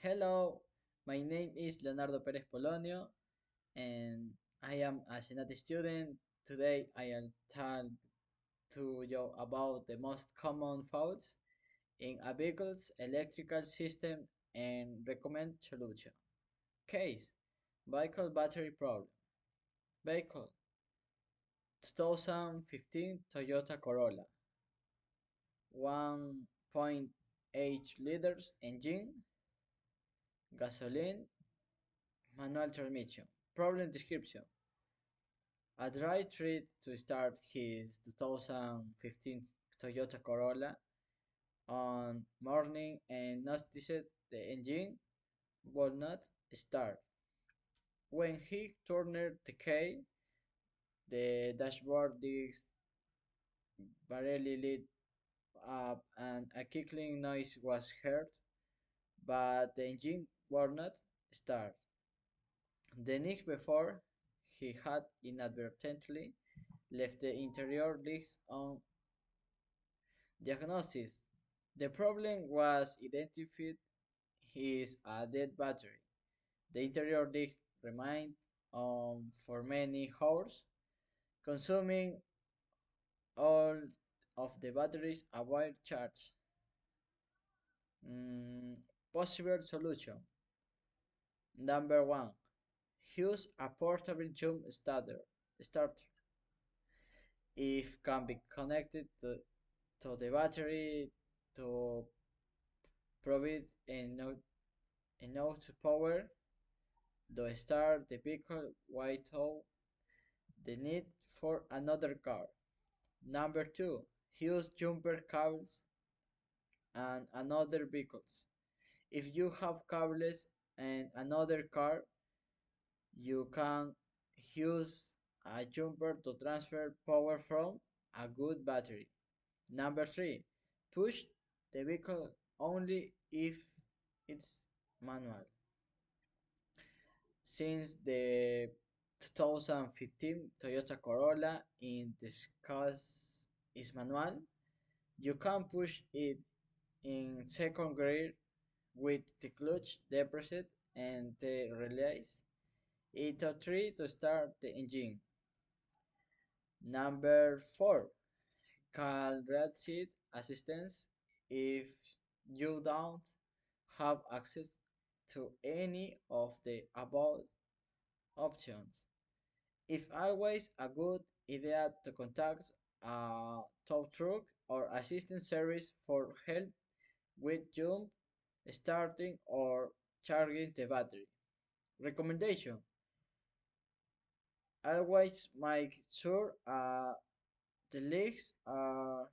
Hello, my name is Leonardo Perez Polonio and I am a Senate student. Today I'll talk to you about the most common faults in a vehicle's electrical system and recommend solution. Case: vehicle battery problem. Vehicle: 2015 Toyota Corolla. 1.8 liters engine, gasoline, manual transmission. Problem description: a dry treat to start his 2015 Toyota Corolla on morning and noticed the engine would not start. When he turned the key, the dashboard disc barely lit up and a kickling noise was heard, but the engine would not start. The night before, he had inadvertently left the interior disc on. Diagnosis: the problem was identified is a dead battery. The interior disc remained on for many hours, consuming all of the battery's available charge. Mm, Possible solution: number one, use a portable jump starter. If can be connected to the battery to provide enough power to start the vehicle without the need for another car. Number two, use jumper cables and another vehicles. If you have cables and another car, you can use a jumper to transfer power from a good battery. Number three, push the vehicle only if it's manual. Since the 2015 Toyota Corolla in this case is manual, you can push it in second gear with the clutch depressed and the release it a three to start the engine. Number four, call red seat assistance if you don't have access to any of the above options. It's always a good idea to contact a tow truck or assistance service for help with jump starting or charging the battery. Recommendation: always make sure the legs are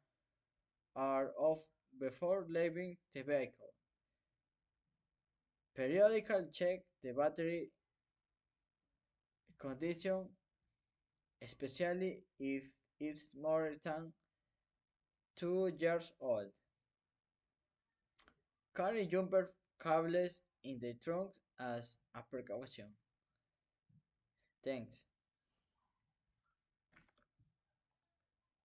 off before leaving the vehicle. Periodically check the battery condition, especially if it's more than 2 years old. Carry jumper cables in the trunk as a precaution. Thanks.